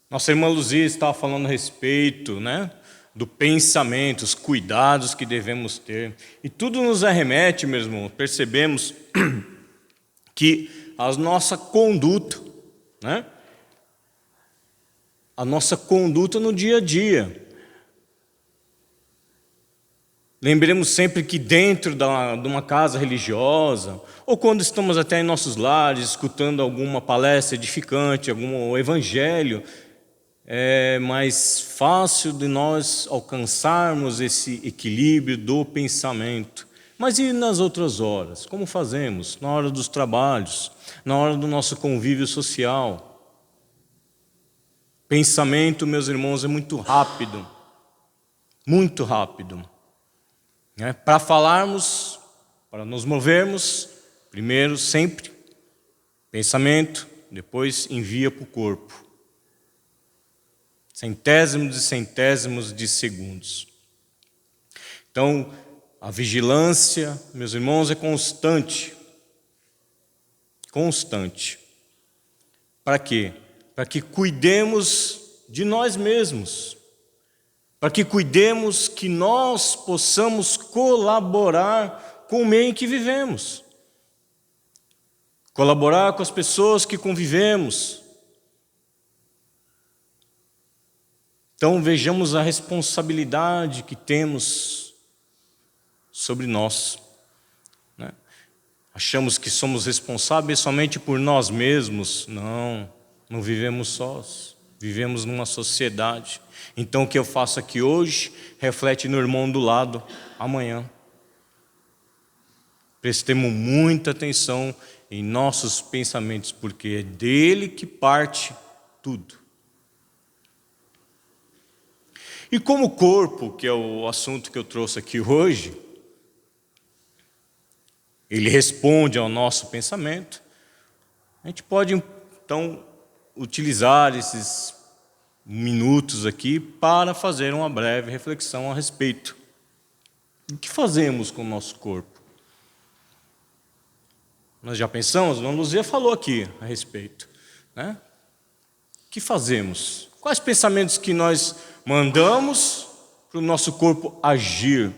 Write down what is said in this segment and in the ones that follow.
Nossa irmã Luzia estava falando a respeito, né, do pensamento, os cuidados que devemos ter. E tudo nos arremete, meu irmão, percebemos que a nossa conduta, né, a nossa conduta no dia a dia. Lembremos sempre que dentro de uma casa religiosa, ou quando estamos até em nossos lares, escutando alguma palestra edificante, algum evangelho, é mais fácil de nós alcançarmos esse equilíbrio do pensamento. Mas e nas outras horas? Como fazemos? Na hora dos trabalhos, na hora do nosso convívio social. Pensamento, meus irmãos, é muito rápido. Muito rápido. Para falarmos, para nos movermos, primeiro, sempre, pensamento, depois envia para o corpo. Centésimos e centésimos de segundos. Então, a vigilância, meus irmãos, é constante. Constante. Para quê? Para que cuidemos de nós mesmos. Para que cuidemos que nós possamos colaborar com o meio em que vivemos. Colaborar com as pessoas que convivemos. Então vejamos a responsabilidade que temos sobre nós. Né? Achamos que somos responsáveis somente por nós mesmos. Não vivemos sós. Vivemos numa sociedade. Então o que eu faço aqui hoje reflete no irmão do lado amanhã. Prestemos muita atenção em nossos pensamentos, porque é dele que parte tudo. E como corpo, que é o assunto que eu trouxe aqui hoje, ele responde ao nosso pensamento, a gente pode então utilizar esses minutos aqui para fazer uma breve reflexão a respeito. O que fazemos com o nosso corpo? Nós já pensamos, a Dona Luzia falou aqui a respeito. Né? O que fazemos? Quais pensamentos que nós mandamos para o nosso corpo agir?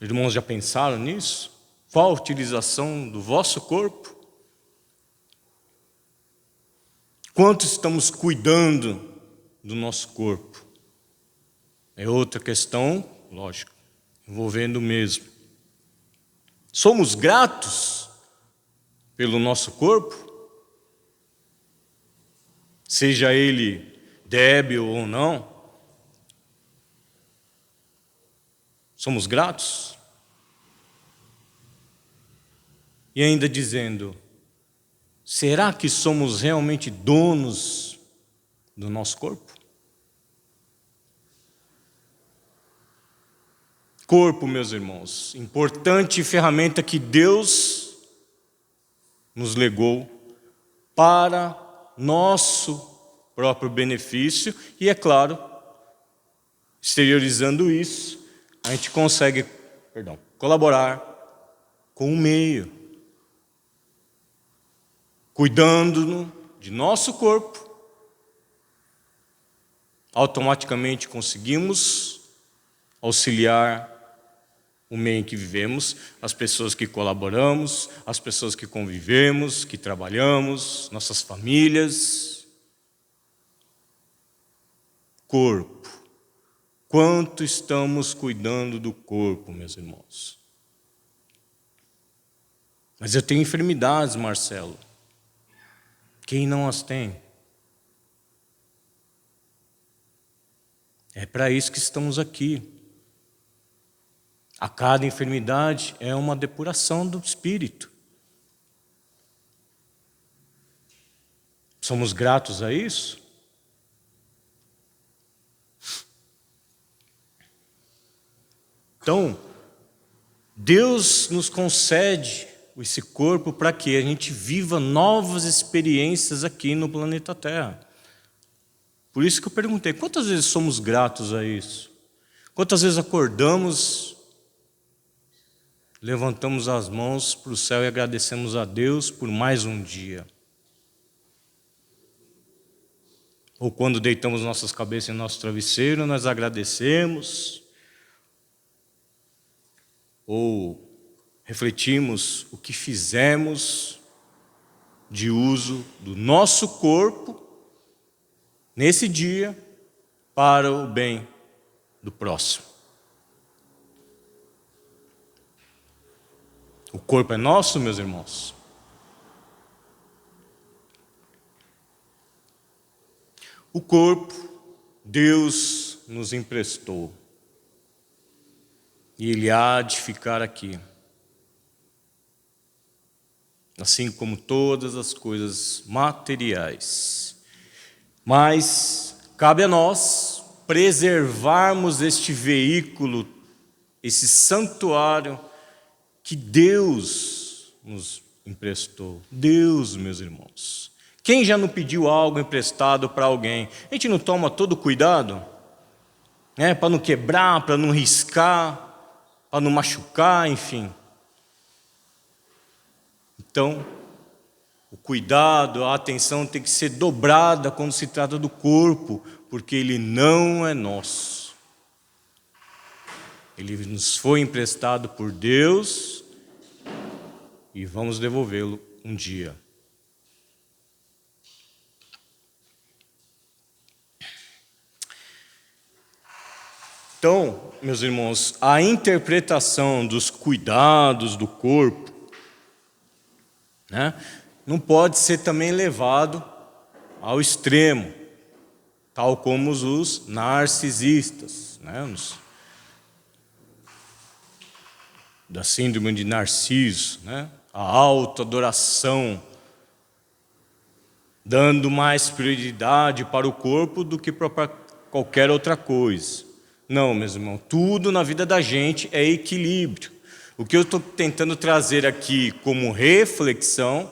Irmãos, já pensaram nisso? Qual a utilização do vosso corpo? Quanto estamos cuidando do nosso corpo? É outra questão, lógico, envolvendo o mesmo. Somos gratos pelo nosso corpo? Seja ele débil ou não? Somos gratos? E ainda dizendo, será que somos realmente donos do nosso corpo? Corpo, meus irmãos, importante ferramenta que Deus nos legou para nosso próprio benefício e, é claro, exteriorizando isso, a gente consegue, colaborar com o meio, cuidando de nosso corpo, automaticamente conseguimos auxiliar o meio em que vivemos, as pessoas que colaboramos, as pessoas que convivemos, que trabalhamos, nossas famílias. Corpo. Quanto estamos cuidando do corpo, meus irmãos? Mas eu tenho enfermidades, Marcelo. Quem não as tem? É para isso que estamos aqui. A cada enfermidade é uma depuração do espírito. Somos gratos a isso? Então, Deus nos concede esse corpo para que a gente viva novas experiências aqui no planeta Terra. Por isso que eu perguntei, quantas vezes somos gratos a isso? Quantas vezes acordamos, levantamos as mãos para o céu e agradecemos a Deus por mais um dia? Ou quando deitamos nossas cabeças em nosso travesseiro, nós agradecemos. Ou refletimos o que fizemos de uso do nosso corpo nesse dia para o bem do próximo. O corpo é nosso, meus irmãos. O corpo, Deus nos emprestou. E Ele há de ficar aqui. Assim como todas as coisas materiais. Mas cabe a nós preservarmos este veículo, esse santuário que Deus nos emprestou. Deus, meus irmãos. Quem já não pediu algo emprestado para alguém? A gente não toma todo cuidado, né? Para não quebrar, para não riscar, para não machucar, enfim. Então, o cuidado, a atenção tem que ser dobrada quando se trata do corpo, porque ele não é nosso. Ele nos foi emprestado por Deus e vamos devolvê-lo um dia. Então, meus irmãos, a interpretação dos cuidados do corpo, né, não pode ser também levado ao extremo, tal como os narcisistas, né, da síndrome de Narciso, né, a autoadoração, dando mais prioridade para o corpo do que para qualquer outra coisa. Não, meus irmãos, tudo na vida da gente é equilíbrio. O que eu estou tentando trazer aqui como reflexão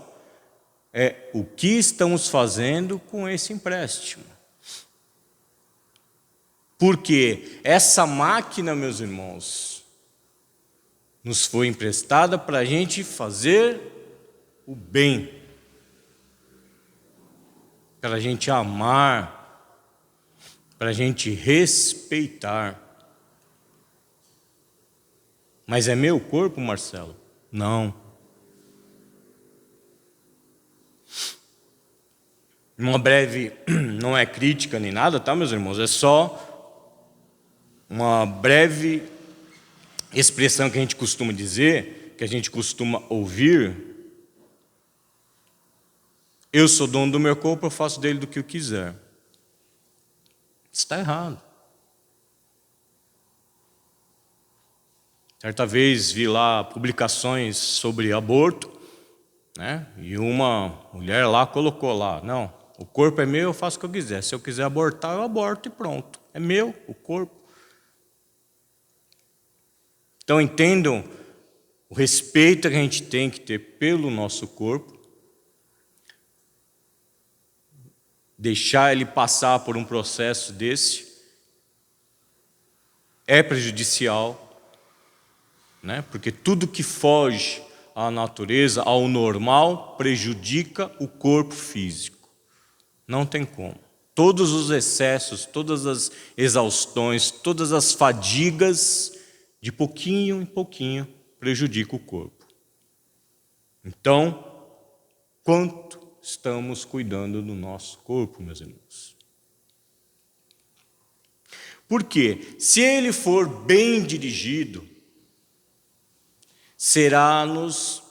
é o que estamos fazendo com esse empréstimo. Porque essa máquina, meus irmãos, nos foi emprestada para a gente fazer o bem, para a gente amar, para a gente respeitar. Mas é meu corpo, Marcelo? Não. Uma breve, não é crítica nem nada, tá, meus irmãos? É só uma breve expressão que a gente costuma dizer, que a gente costuma ouvir. Eu sou dono do meu corpo, eu faço dele do que eu quiser. Está errado. Certa vez vi lá publicações sobre aborto, né? E uma mulher lá colocou lá, não, o corpo é meu, eu faço o que eu quiser. Se eu quiser abortar, eu aborto e pronto. É meu, o corpo. Então entendam o respeito que a gente tem que ter pelo nosso corpo. Deixar ele passar por um processo desse é prejudicial, né? Porque tudo que foge à natureza, ao normal, prejudica o corpo físico. Não tem como. Todos os excessos, todas as exaustões, todas as fadigas, de pouquinho em pouquinho, prejudicam o corpo. Então, quanto estamos cuidando do nosso corpo, meus irmãos? Porque se ele for bem dirigido, será-nos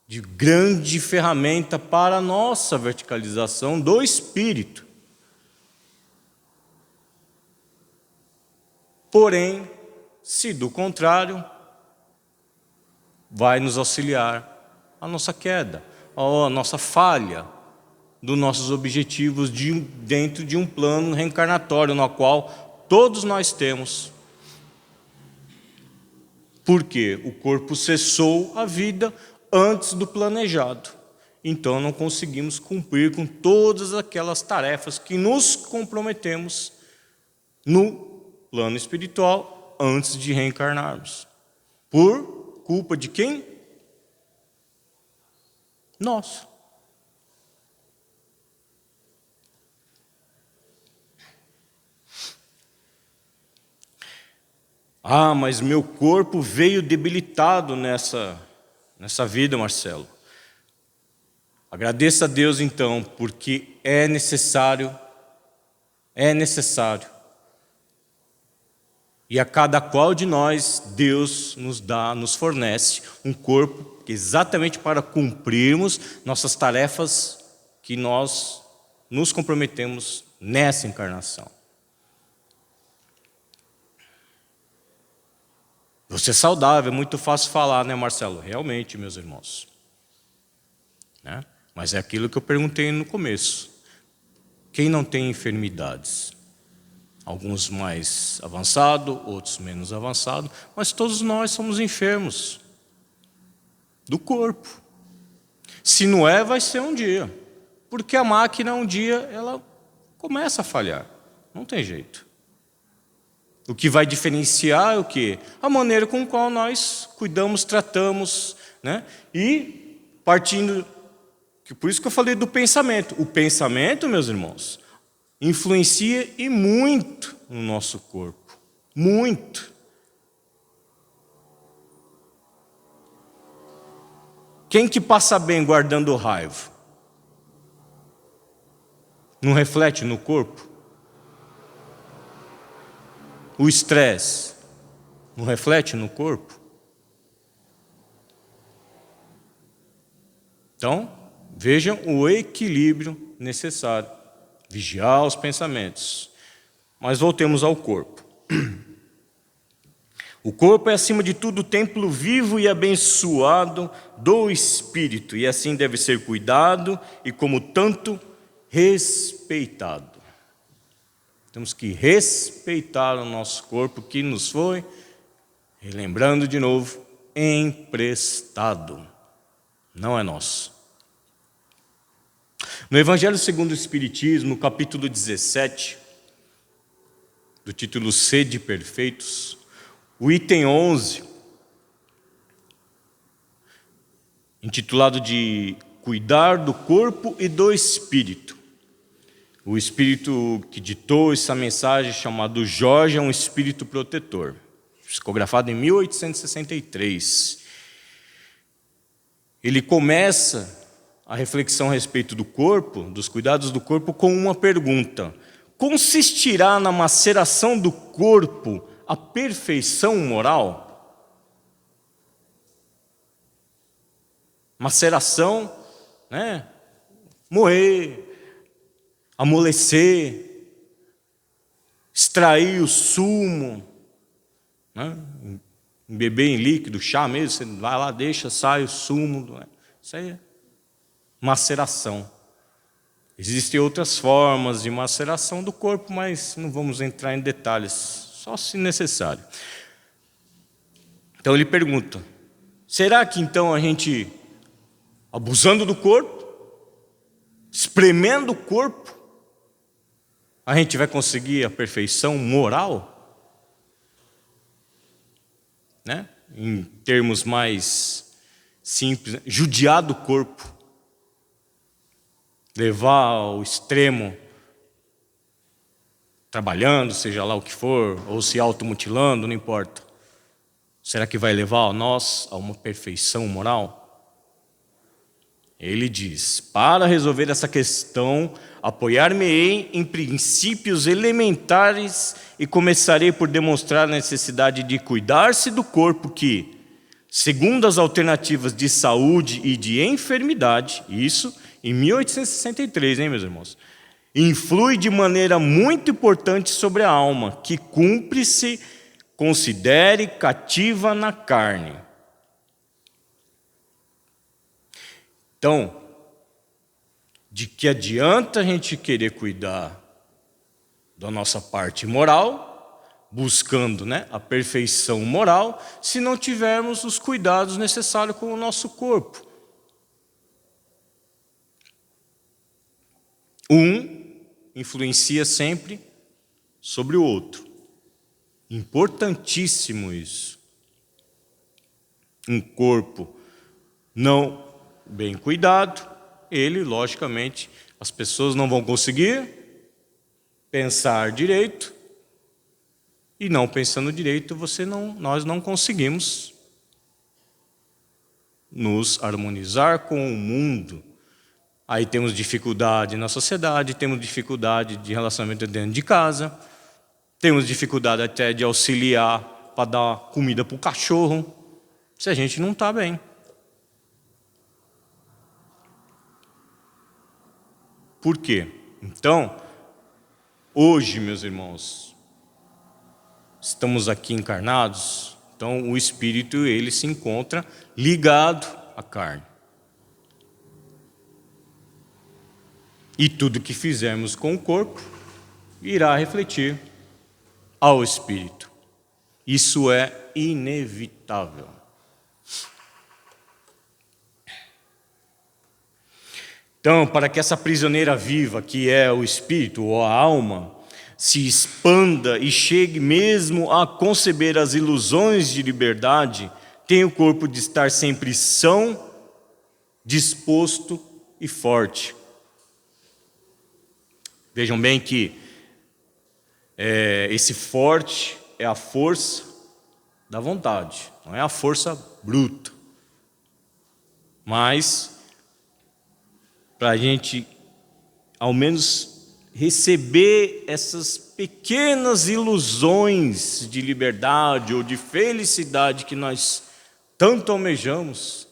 de grande ferramenta para a nossa verticalização do espírito. Porém, se do contrário, vai nos auxiliar a nossa queda, a nossa falha dos nossos objetivos dentro de um plano reencarnatório, no qual todos nós temos. Porque o corpo cessou a vida antes do planejado. Então não conseguimos cumprir com todas aquelas tarefas que nos comprometemos no plano espiritual antes de reencarnarmos. Por culpa de quem? Nós. Ah, mas meu corpo veio debilitado nessa vida, Marcelo. Agradeça a Deus então, porque é necessário. E a cada qual de nós, Deus nos fornece um corpo exatamente para cumprirmos nossas tarefas que nós nos comprometemos nessa encarnação. Você é saudável, é muito fácil falar, né, Marcelo? Realmente, meus irmãos. Né? Mas é aquilo que eu perguntei no começo. Quem não tem enfermidades? Alguns mais avançados, outros menos avançados, mas todos nós somos enfermos do corpo. Se não é, vai ser um dia. Porque a máquina, um dia, ela começa a falhar. Não tem jeito. O que vai diferenciar é o quê? A maneira com a qual nós cuidamos, tratamos, né? E partindo... Por isso que eu falei do pensamento. O pensamento, meus irmãos, influencia e muito no nosso corpo. Muito. Quem que passa bem guardando raiva? Não reflete no corpo? O estresse não reflete no corpo? Então, vejam o equilíbrio necessário. Vigiar os pensamentos. Mas voltemos ao corpo. O corpo é, acima de tudo, o templo vivo e abençoado do Espírito, e assim deve ser cuidado e, como tanto, respeitado. Temos que respeitar o nosso corpo que nos foi, relembrando de novo, emprestado. Não é nosso. No Evangelho segundo o Espiritismo, capítulo 17, do título Sede Perfeitos, o item 11, intitulado de Cuidar do Corpo e do Espírito. O espírito que ditou essa mensagem, chamado Jorge, é um espírito protetor, psicografado em 1863. Ele começa a reflexão a respeito do corpo, dos cuidados do corpo, com uma pergunta: consistirá na maceração do corpo a perfeição moral? Maceração, né? Moer, amolecer, extrair o sumo, né? Beber em líquido, chá mesmo, você vai lá, deixa, sai o sumo. Né? Isso aí é maceração. Existem outras formas de maceração do corpo, mas não vamos entrar em detalhes, só se necessário. Então ele pergunta: será que então a gente, abusando do corpo, espremendo o corpo, a gente vai conseguir a perfeição moral? Né? Em termos mais simples, judiar do corpo, levar ao extremo, trabalhando, seja lá o que for, ou se automutilando, não importa. Será que vai levar a nós a uma perfeição moral? Ele diz: para resolver essa questão, apoiar-me-ei em princípios elementares e começarei por demonstrar a necessidade de cuidar-se do corpo que, segundo as alternativas de saúde e de enfermidade, isso em 1863, hein, meus irmãos? Influi de maneira muito importante sobre a alma, que cumpre-se considere cativa na carne. Então, de que adianta a gente querer cuidar da nossa parte moral, buscando, né, a perfeição moral, se não tivermos os cuidados necessários com o nosso corpo? Um influencia sempre sobre o outro. Importantíssimo isso. Um corpo não bem cuidado, ele, logicamente, as pessoas não vão conseguir pensar direito, E não pensando direito, nós não conseguimos nos harmonizar com o mundo. Aí temos dificuldade na sociedade, temos dificuldade de relacionamento dentro de casa, temos dificuldade até de auxiliar para dar comida para o cachorro, se a gente não está bem. Por quê? Então, hoje, meus irmãos, estamos aqui encarnados, então o espírito ele se encontra ligado à carne. E tudo que fizermos com o corpo irá refletir ao espírito. Isso é inevitável. Então, para que essa prisioneira viva, que é o espírito ou a alma, se expanda e chegue mesmo a conceber as ilusões de liberdade, tem o corpo de estar sempre são, disposto e forte. Vejam bem que esse forte é a força da vontade, não é a força bruta. Mas, para a gente, ao menos, receber essas pequenas ilusões de liberdade ou de felicidade que nós tanto almejamos,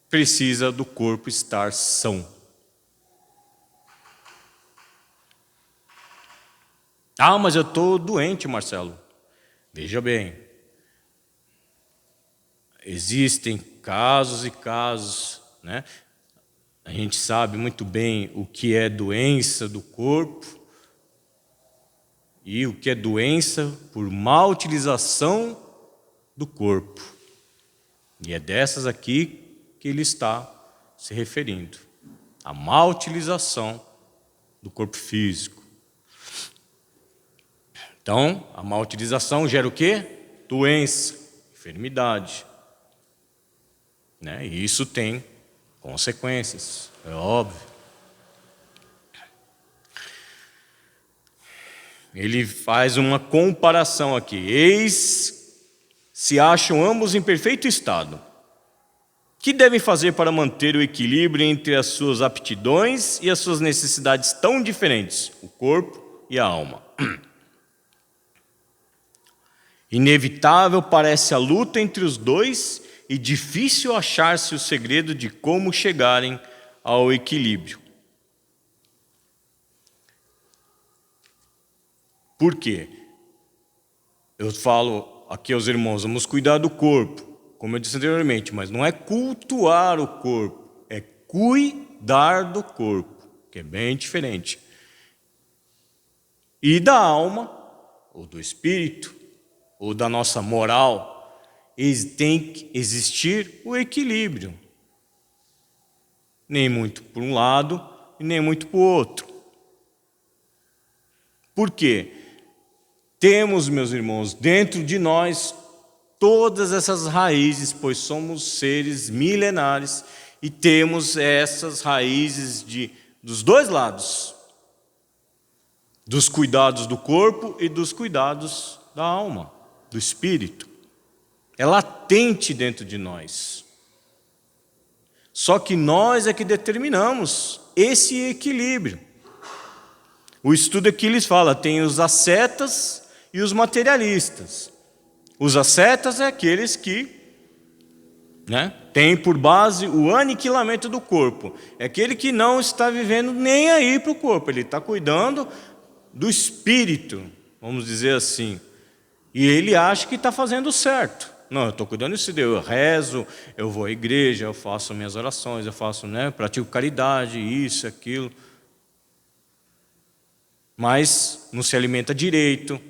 precisa do corpo estar são. Ah, mas eu estou doente, Marcelo. Veja bem, existem casos e casos, né? A gente sabe muito bem o que é doença do corpo e o que é doença por má utilização do corpo. E é dessas aqui que ele está se referindo. A má utilização do corpo físico. Então, a má utilização gera o quê? Doença, enfermidade. Né? E isso tem consequências, é óbvio. Ele faz uma comparação aqui. Eis se acham ambos em perfeito estado. Que devem fazer para manter o equilíbrio entre as suas aptidões e as suas necessidades tão diferentes, o corpo e a alma? Inevitável parece a luta entre os dois e difícil achar-se o segredo de como chegarem ao equilíbrio. Por quê? Eu falo aqui aos irmãos, vamos cuidar do corpo, como eu disse anteriormente, mas não é cultuar o corpo, é cuidar do corpo, que é bem diferente. E da alma, ou do espírito, ou da nossa moral, tem que existir o equilíbrio. Nem muito por um lado e nem muito por outro. Por quê? Temos, meus irmãos, dentro de nós todas essas raízes, pois somos seres milenares e temos essas raízes dos dois lados, dos cuidados do corpo e dos cuidados da alma, do espírito. É latente dentro de nós. Só que nós é que determinamos esse equilíbrio. O estudo aqui lhes fala, tem os ascetas e os materialistas. Os ascetas é aqueles que têm por base o aniquilamento do corpo. É aquele que não está vivendo nem aí para o corpo, ele está cuidando do espírito, vamos dizer assim. E ele acha que está fazendo certo. Não, eu estou cuidando disso, eu rezo, eu vou à igreja, eu faço minhas orações, eu faço, pratico caridade, isso, aquilo. Mas não se alimenta direito,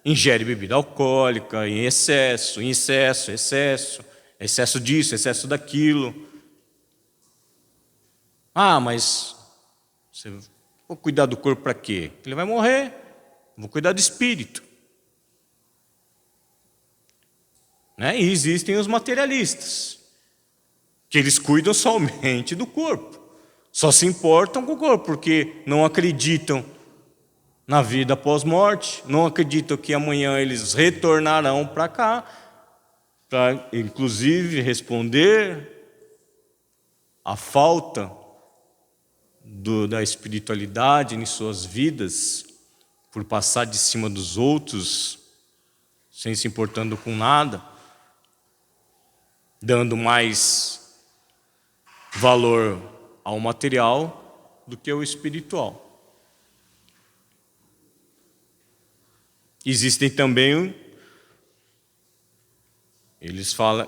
ingere bebida alcoólica em excesso, excesso disso, excesso daquilo. Ah, mas vou cuidar do corpo para quê? Ele vai morrer, vou cuidar do espírito. E existem os materialistas, que eles cuidam somente do corpo, só se importam com o corpo, porque não acreditam na vida após morte, não acreditam que amanhã eles retornarão para cá, para inclusive responder à falta da espiritualidade em suas vidas, por passar de cima dos outros, sem se importando com nada, dando mais valor ao material do que ao espiritual. Existem também, eles falam,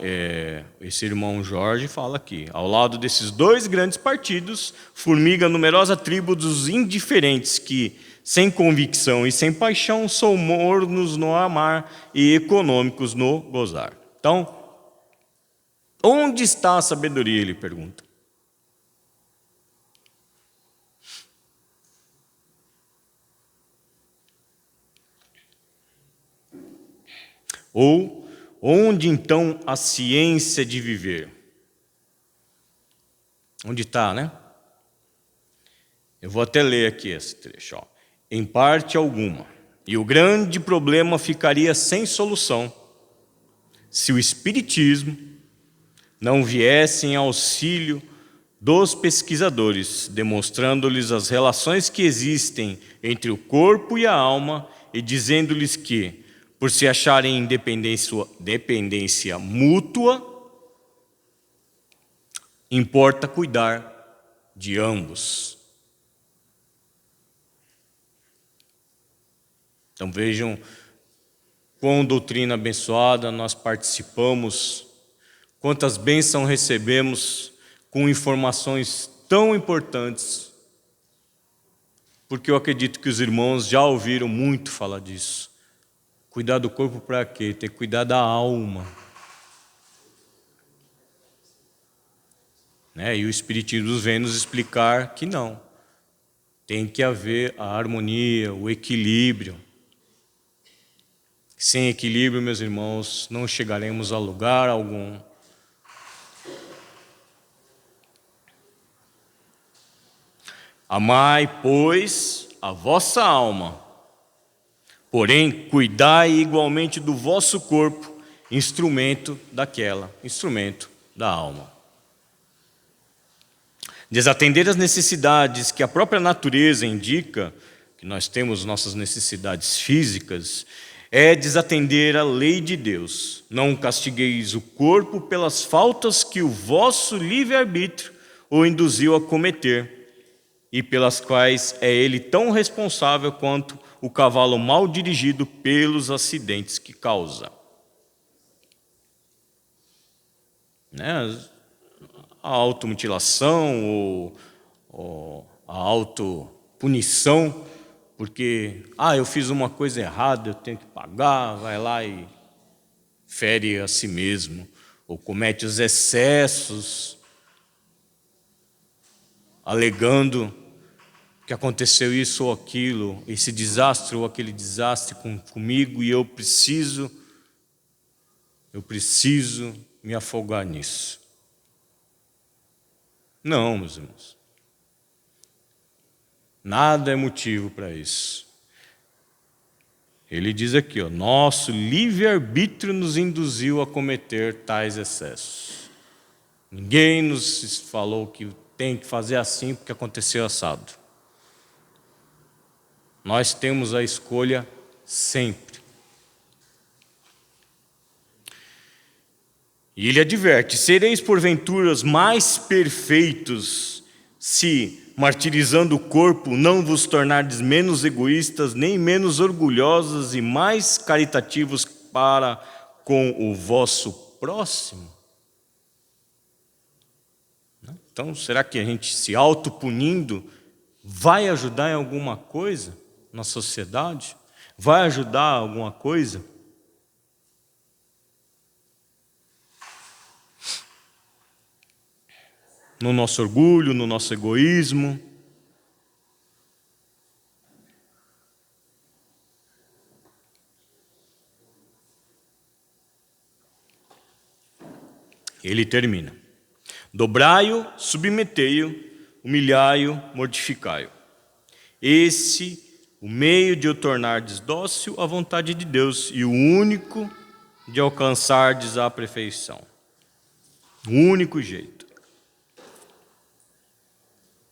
esse irmão Jorge fala aqui, ao lado desses dois grandes partidos, formiga a numerosa tribo dos indiferentes que, sem convicção e sem paixão, são mornos no amar e econômicos no gozar. Então, onde está a sabedoria? Ele pergunta. Ou, onde então a ciência de viver? Onde está, né? Eu vou até ler aqui esse trecho. Ó. Em parte alguma. E o grande problema ficaria sem solução se o Espiritismo não viesse em auxílio dos pesquisadores, demonstrando-lhes as relações que existem entre o corpo e a alma e dizendo-lhes que, por se acharem em dependência mútua, importa cuidar de ambos. Então vejam quão doutrina abençoada nós participamos, quantas bênçãos recebemos com informações tão importantes, porque eu acredito que os irmãos já ouviram muito falar disso. Cuidar do corpo para quê? Ter que cuidar da alma. E o Espiritismo vem nos explicar que não. Tem que haver a harmonia, o equilíbrio. Sem equilíbrio, meus irmãos, não chegaremos a lugar algum. Amai, pois, a vossa alma. Porém, cuidai igualmente do vosso corpo, instrumento da alma. Desatender as necessidades que a própria natureza indica, que nós temos nossas necessidades físicas, é desatender a lei de Deus. Não castigueis o corpo pelas faltas que o vosso livre-arbítrio o induziu a cometer, e pelas quais é ele tão responsável quanto o cavalo mal dirigido pelos acidentes que causa. A automutilação ou a autopunição, porque eu fiz uma coisa errada, eu tenho que pagar, vai lá e fere a si mesmo, ou comete os excessos, alegando que aconteceu isso ou aquilo, esse desastre ou aquele desastre comigo, e eu preciso me afogar nisso. Não, meus irmãos. Nada é motivo para isso. Ele diz aqui, nosso livre-arbítrio nos induziu a cometer tais excessos. Ninguém nos falou que tem que fazer assim porque aconteceu assado. Nós temos a escolha sempre. E ele adverte: sereis porventura mais perfeitos se, martirizando o corpo, não vos tornardes menos egoístas, nem menos orgulhosos e mais caritativos para com o vosso próximo? Então, será que a gente se autopunindo vai ajudar em alguma coisa na sociedade? Vai ajudar alguma coisa? No nosso orgulho, no nosso egoísmo? Ele termina: dobrai-o, submetei-o, humilhai-o, mortificai-o. Esse o meio de o tornardes dócil à vontade de Deus e o único de alcançardes a perfeição. O único jeito.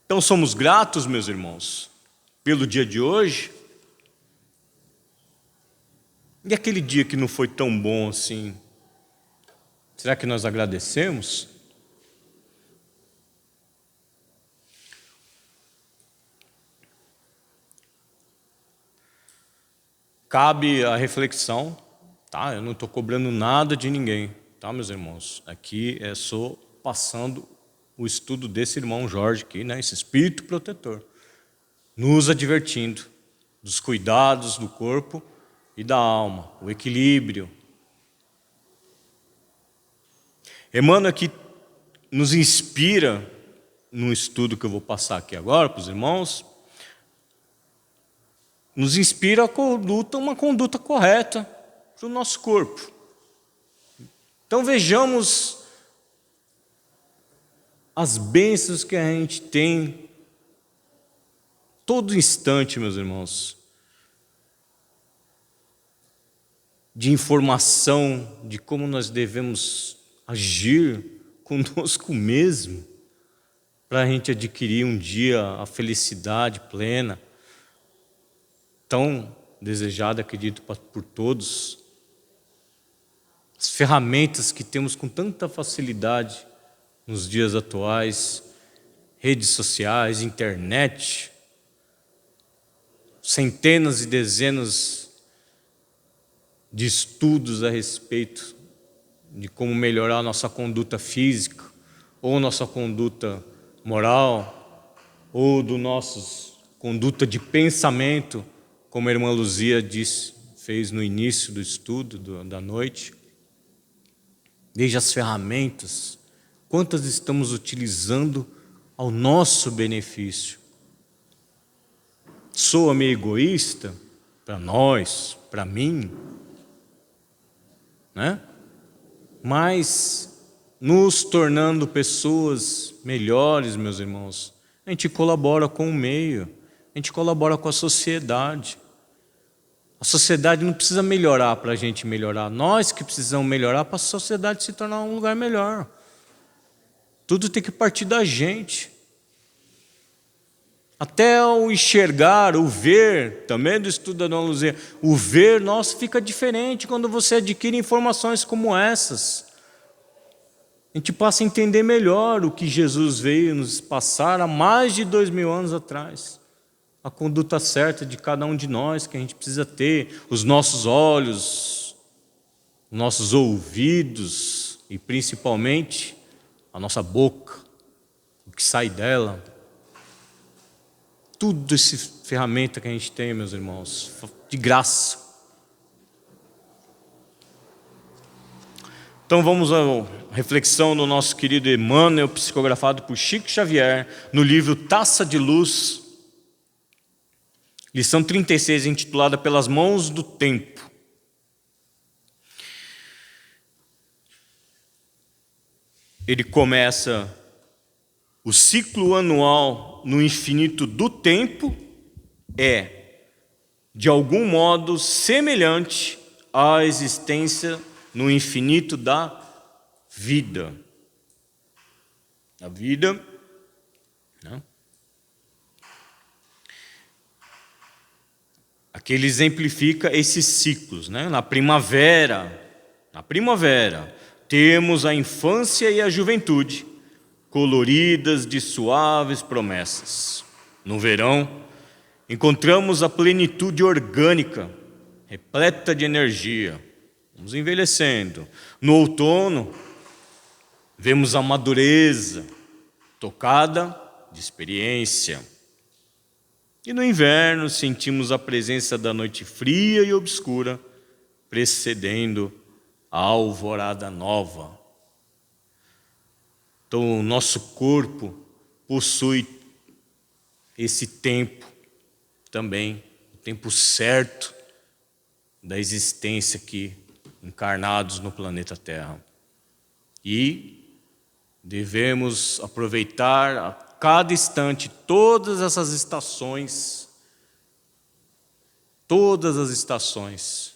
Então somos gratos, meus irmãos, pelo dia de hoje. E aquele dia que não foi tão bom assim, será que nós agradecemos? Cabe a reflexão, tá? Eu não estou cobrando nada de ninguém, tá, meus irmãos? Aqui é só passando o estudo desse irmão Jorge aqui, né? Esse espírito protetor, nos advertindo dos cuidados do corpo e da alma, o equilíbrio. Emmanuel aqui nos inspira, no estudo que eu vou passar aqui agora para os irmãos, nos inspira a conduta, uma conduta correta para o nosso corpo. Então vejamos as bênçãos que a gente tem todo instante, meus irmãos, de informação de como nós devemos agir conosco mesmo, para a gente adquirir um dia a felicidade plena, tão desejada, acredito, por todos. As ferramentas que temos com tanta facilidade nos dias atuais, redes sociais, internet, centenas e dezenas de estudos a respeito de como melhorar a nossa conduta física, ou nossa conduta moral, ou do nosso conduta de pensamento, como a irmã Luzia disse, fez no início do estudo da noite. Veja as ferramentas, quantas estamos utilizando ao nosso benefício. Soa meio egoísta para nós, para mim, né? Mas nos tornando pessoas melhores, meus irmãos, a gente colabora com o meio, a gente colabora com a sociedade. A sociedade não precisa melhorar para a gente melhorar, nós que precisamos melhorar para a sociedade se tornar um lugar melhor. Tudo tem que partir da gente. Até o enxergar, o ver, também do estudo da Dona Luzia, o ver nosso fica diferente quando você adquire informações como essas. A gente passa a entender melhor o que Jesus veio nos passar há mais de 2000 anos atrás. A conduta certa de cada um de nós que a gente precisa ter, os nossos olhos, nossos ouvidos e principalmente a nossa boca, o que sai dela. Tudo essa ferramenta que a gente tem, meus irmãos, de graça. Então vamos à reflexão do nosso querido Emmanuel, psicografado por Chico Xavier, no livro Taça de Luz, lição 36, intitulada Pelas Mãos do Tempo. Ele começa: o ciclo anual no infinito do tempo é, de algum modo, semelhante à existência no infinito da vida. A vida, né? Aqui ele exemplifica esses ciclos, né? Na primavera, temos a infância e a juventude, coloridas de suaves promessas. No verão, encontramos a plenitude orgânica, repleta de energia. Vamos envelhecendo. No outono, vemos a madureza, tocada de experiência. E no inverno, sentimos a presença da noite fria e obscura, precedendo a alvorada nova. Então, o nosso corpo possui esse tempo também, o tempo certo da existência aqui, encarnados no planeta Terra. E devemos aproveitar a cada instante todas essas estações todas as estações,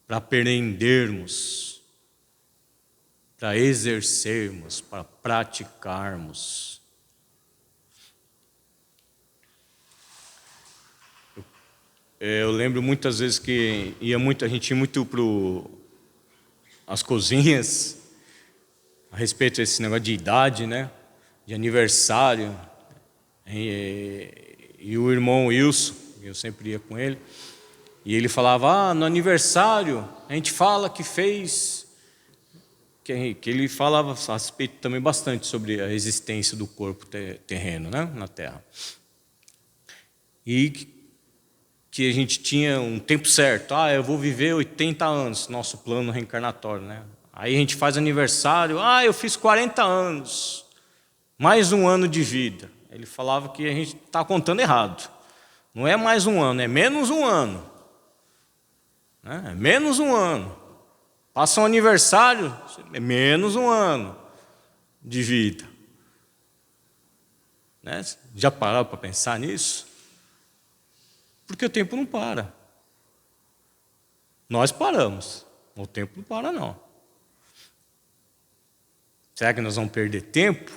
para aprendermos, para exercermos, para praticarmos. Eu lembro muitas vezes que a gente ia muito para as cozinhas, a respeito desse negócio de idade, né? De aniversário. E o irmão Wilson, eu sempre ia com ele, e ele falava, no aniversário, a gente fala que fez... Que ele falava a respeito também bastante sobre a existência do corpo terreno, né? Na Terra. E que a gente tinha um tempo certo. Eu vou viver 80 anos, nosso plano reencarnatório, né? Aí a gente faz aniversário, eu fiz 40 anos, mais um ano de vida. Ele falava que a gente está contando errado. Não é mais um ano, é menos um ano. Né? É menos um ano. Passa um aniversário, é menos um ano de vida. Né? Já pararam para pensar nisso? Porque o tempo não para. Nós paramos, o tempo não para não. Será que nós vamos perder tempo?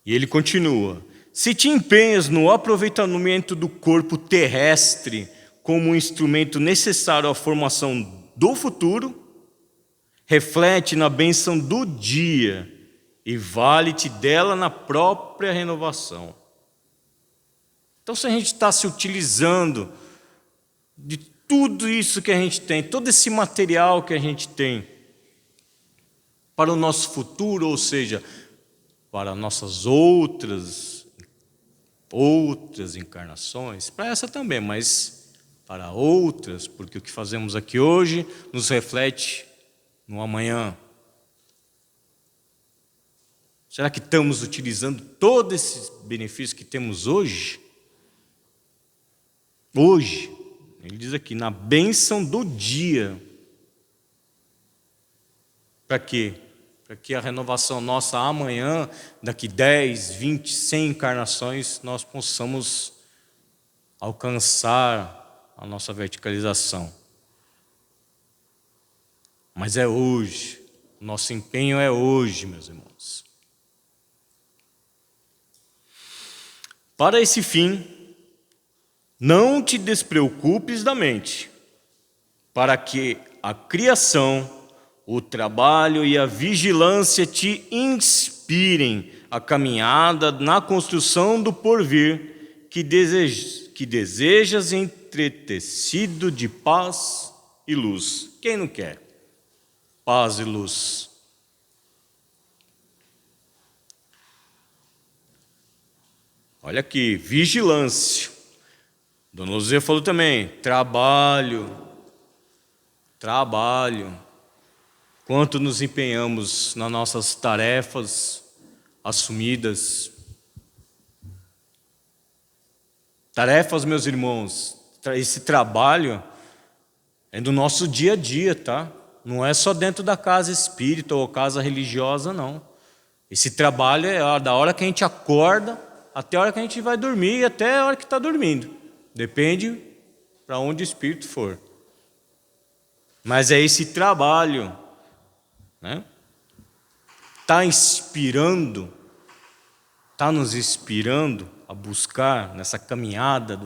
E ele continua: se te empenhas no aproveitamento do corpo terrestre como um instrumento necessário à formação do futuro, reflete na bênção do dia e vale-te dela na própria renovação. Então, se a gente está se utilizando de tudo isso que a gente tem, todo esse material que a gente tem, para o nosso futuro, ou seja, para nossas outras encarnações, para essa também, mas para outras, porque o que fazemos aqui hoje nos reflete no amanhã. Será que estamos utilizando todos esses benefícios que temos hoje? Hoje, ele diz aqui, na bênção do dia. Para quê? Para que a renovação nossa amanhã, daqui 10, 20, 100 encarnações, nós possamos alcançar a nossa verticalização. Mas é hoje, nosso empenho é hoje, meus irmãos. Para esse fim, não te despreocupes da mente, para que a criação, o trabalho e a vigilância te inspirem a caminhada na construção do porvir que desejas entretecido de paz e luz. Quem não quer? Paz e luz. Olha aqui, vigilância. Dona Luzia falou também, trabalho. Quanto nos empenhamos nas nossas tarefas assumidas. Tarefas, meus irmãos, esse trabalho é do nosso dia a dia, tá? Não é só dentro da casa espírita ou casa religiosa, não. Esse trabalho é da hora que a gente acorda até a hora que a gente vai dormir e até a hora que está dormindo. Depende para onde o espírito for. Mas é esse trabalho, né? Está inspirando, está nos inspirando a buscar nessa caminhada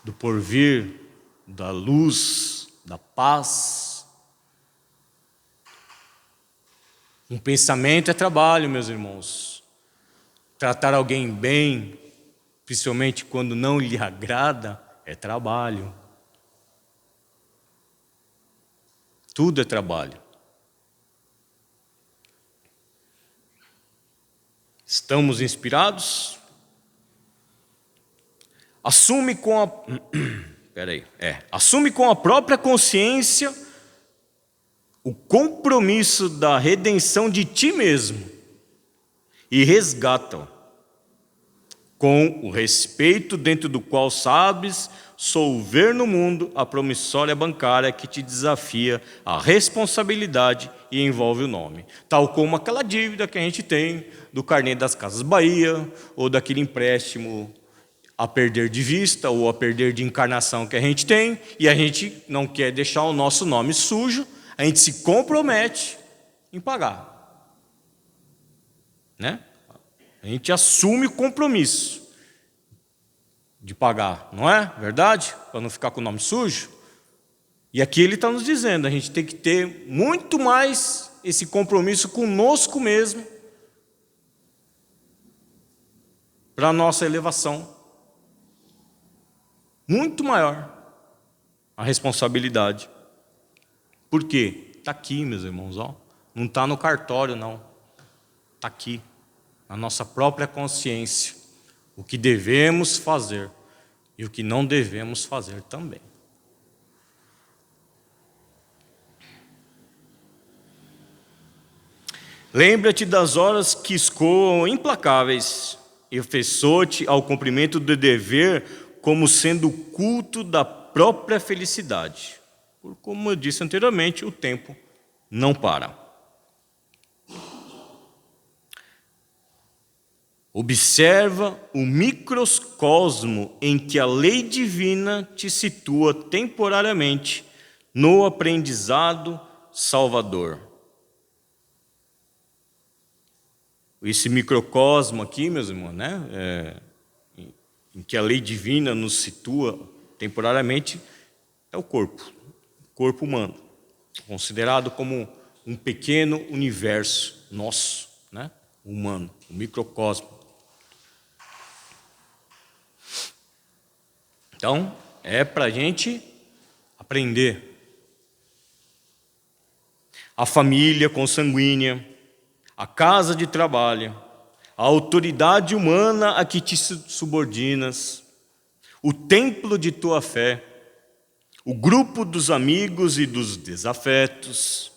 do porvir, da luz, da paz. Um pensamento é trabalho, meus irmãos. Tratar alguém bem, principalmente quando não lhe agrada, é trabalho. Tudo é trabalho. Estamos inspirados? Assume com a própria consciência o compromisso da redenção de ti mesmo e resgata-o com o respeito dentro do qual sabes solver no mundo a promissória bancária que te desafia a responsabilidade e envolve o nome. Tal como aquela dívida que a gente tem do carnê das Casas Bahia, ou daquele empréstimo a perder de vista ou a perder de encarnação que a gente tem, e a gente não quer deixar o nosso nome sujo, a gente se compromete em pagar. Né? A gente assume o compromisso de pagar, não é verdade? Para não ficar com o nome sujo. E aqui ele está nos dizendo, a gente tem que ter muito mais esse compromisso conosco mesmo para a nossa elevação. Muito maior a responsabilidade. Por quê? Está aqui, meus irmãos, ó. Não está no cartório, não. Está aqui, na nossa própria consciência, o que devemos fazer e o que não devemos fazer também. Lembra-te das horas que escoam implacáveis e afeiçoa-te ao cumprimento do dever como sendo o culto da própria felicidade. Como eu disse anteriormente, o tempo não para. Observa o microcosmo em que a lei divina te situa temporariamente no aprendizado salvador. Esse microcosmo aqui, meus irmãos, né? Em que a lei divina nos situa temporariamente, é o corpo humano, considerado como um pequeno universo nosso, né? Humano, um microcosmo. Então, é para a gente aprender. A família consanguínea, a casa de trabalho, a autoridade humana a que te subordinas, o templo de tua fé, o grupo dos amigos e dos desafetos,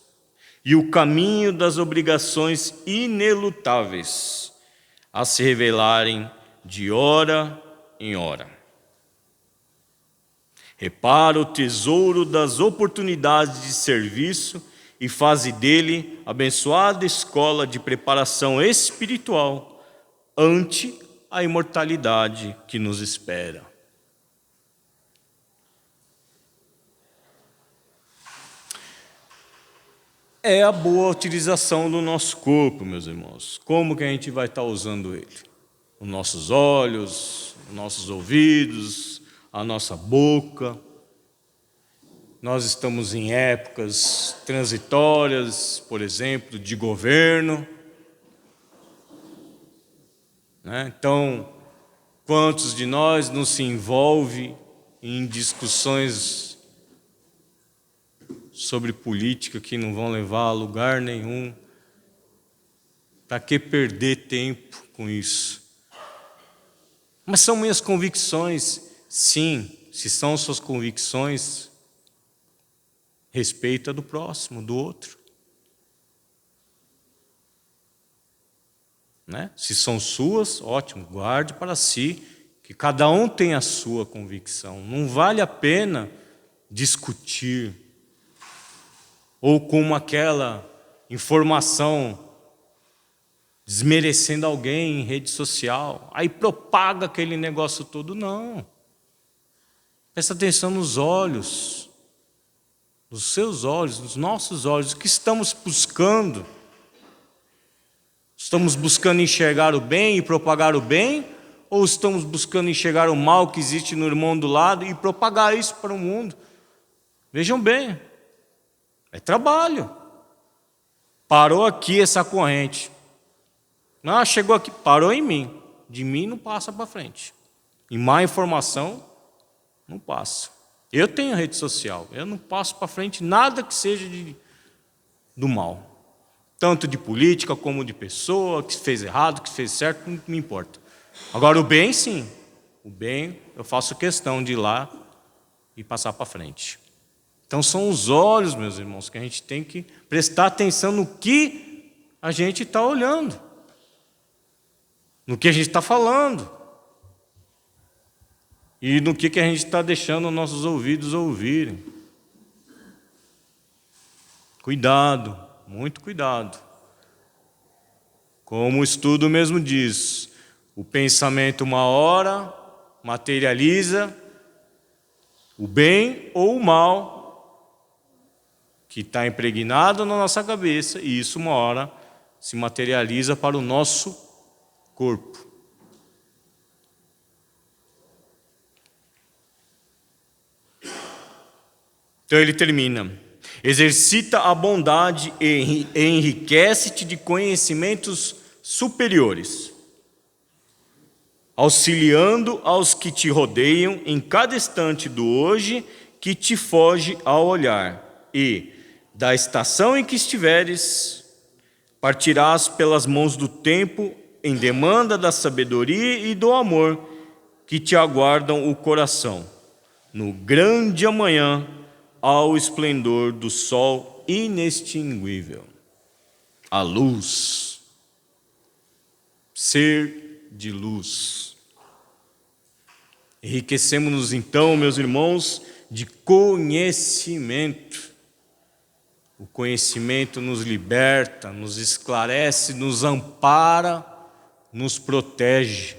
e o caminho das obrigações inelutáveis a se revelarem de hora em hora. Repara o tesouro das oportunidades de serviço e faze dele abençoada escola de preparação espiritual ante a imortalidade que nos espera. É a boa utilização do nosso corpo, meus irmãos. Como que a gente vai estar usando ele? Os nossos olhos, os nossos ouvidos, a nossa boca. Nós estamos em épocas transitórias, por exemplo, de governo. Então, quantos de nós não se envolve em discussões sobre política que não vão levar a lugar nenhum? Para que perder tempo com isso? Mas são minhas convicções, sim. Se são suas convicções, respeita do próximo, do outro. Se são suas, ótimo, guarde para si, que cada um tem a sua convicção. Não vale a pena discutir, ou com aquela informação desmerecendo alguém em rede social, aí propaga aquele negócio todo. Não. Presta atenção nos olhos, nos seus olhos, nos nossos olhos, o que estamos buscando? Estamos buscando enxergar o bem e propagar o bem? Ou estamos buscando enxergar o mal que existe no irmão do lado e propagar isso para o mundo? Vejam bem, é trabalho. Parou aqui essa corrente. Não, chegou aqui, parou em mim. De mim não passa para frente. E má informação não passa. Eu tenho rede social, eu não passo para frente nada que seja do mal. Tanto de política como de pessoa, que fez errado, que fez certo, não me importa. Agora o bem, sim. O bem, eu faço questão de ir lá e passar para frente. Então são os olhos, meus irmãos, que a gente tem que prestar atenção no que a gente está olhando, no que a gente está falando. e no que a gente está deixando nossos ouvidos ouvirem. Cuidado, muito cuidado. Como o estudo mesmo diz, o pensamento uma hora materializa o bem ou o mal que está impregnado na nossa cabeça, e isso uma hora se materializa para o nosso corpo. Então ele termina: exercita a bondade e enriquece-te de conhecimentos superiores, auxiliando aos que te rodeiam em cada instante do hoje que te foge ao olhar, e, da estação em que estiveres, partirás pelas mãos do tempo em demanda da sabedoria e do amor que te aguardam o coração, no grande amanhã, ao esplendor do sol inextinguível. A luz, ser de luz. Enriquecemos-nos então, meus irmãos, de conhecimento. O conhecimento nos liberta, nos esclarece, nos ampara, nos protege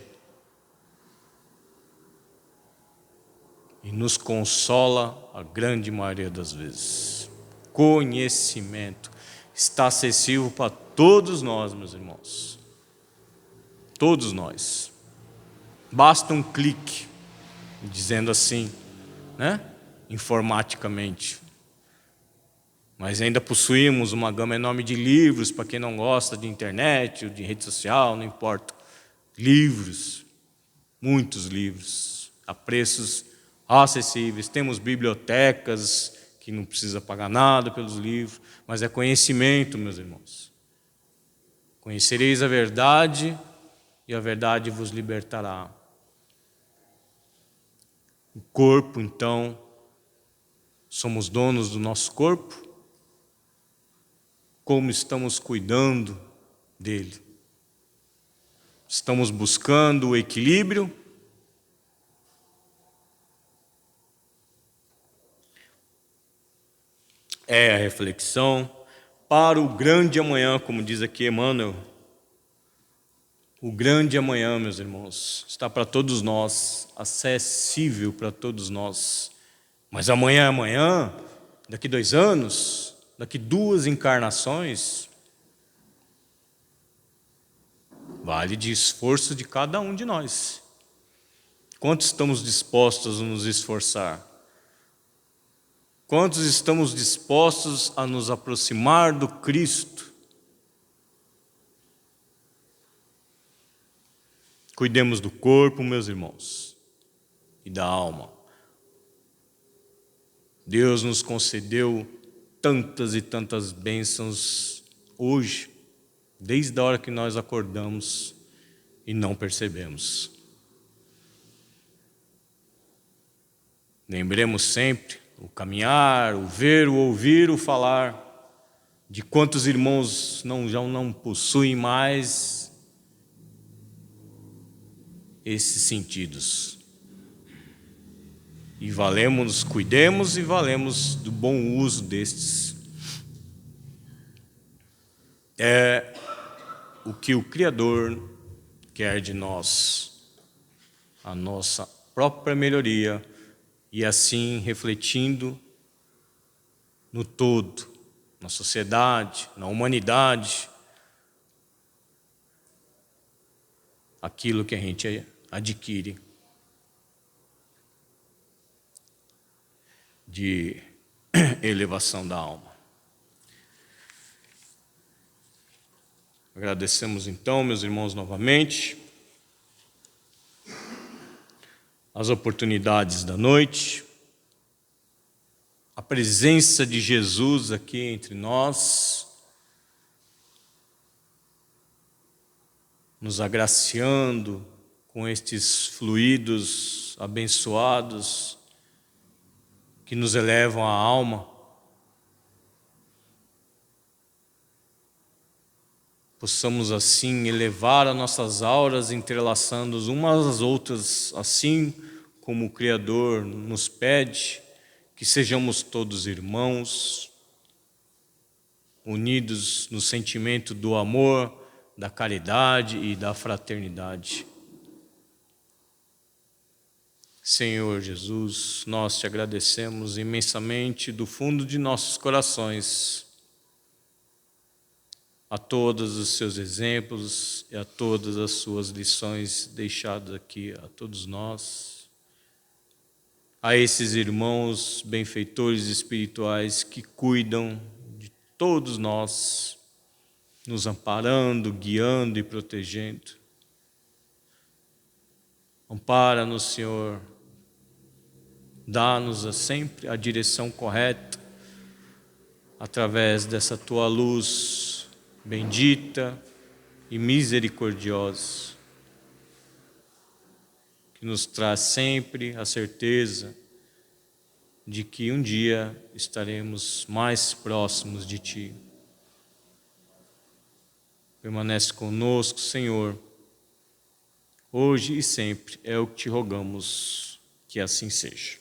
e nos consola a grande maioria das vezes. Conhecimento está acessível para todos nós, meus irmãos. Todos nós. Basta um clique, dizendo assim, né? Informaticamente. Mas ainda possuímos uma gama enorme de livros, para quem não gosta de internet ou de rede social, não importa. Livros, muitos livros, a preços acessíveis. Temos bibliotecas que não precisa pagar nada pelos livros, mas é conhecimento, meus irmãos. Conhecereis a verdade e a verdade vos libertará. O corpo, então, somos donos do nosso corpo. Como estamos cuidando dele? Estamos buscando o equilíbrio? É a reflexão para o grande amanhã, como diz aqui Emmanuel. O grande amanhã, meus irmãos, está para todos nós, acessível para todos nós. Mas amanhã é amanhã, daqui 2 anos, daqui 2 encarnações, vale de esforço de cada um de nós. Quantos estamos dispostos a nos esforçar? Quantos estamos dispostos a nos aproximar do Cristo? Cuidemos do corpo, meus irmãos, e da alma. Deus nos concedeu tantas e tantas bênçãos hoje, desde a hora que nós acordamos e não percebemos. Lembremos sempre o caminhar, o ver, o ouvir, o falar, de quantos irmãos já não possuem mais esses sentidos. E valemos, cuidemos e valemos do bom uso destes. É o que o Criador quer de nós, a nossa própria melhoria, e assim refletindo no todo, na sociedade, na humanidade, aquilo que a gente adquire de elevação da alma. Agradecemos então, meus irmãos, novamente as oportunidades da noite, a presença de Jesus aqui entre nós, nos agraciando com estes fluidos abençoados que nos elevam a alma. Possamos assim elevar as nossas auras, entrelaçando umas às outras, assim como o Criador nos pede, que sejamos todos irmãos, unidos no sentimento do amor, da caridade e da fraternidade. Senhor Jesus, nós te agradecemos imensamente do fundo de nossos corações a todos os seus exemplos e a todas as suas lições deixadas aqui a todos nós, a esses irmãos benfeitores espirituais que cuidam de todos nós, nos amparando, guiando e protegendo. Ampara-nos, Senhor, dá-nos sempre a direção correta, através dessa Tua luz bendita e misericordiosa, que nos traz sempre a certeza de que um dia estaremos mais próximos de Ti. Permanece conosco, Senhor, hoje e sempre, é o que te rogamos, que assim seja.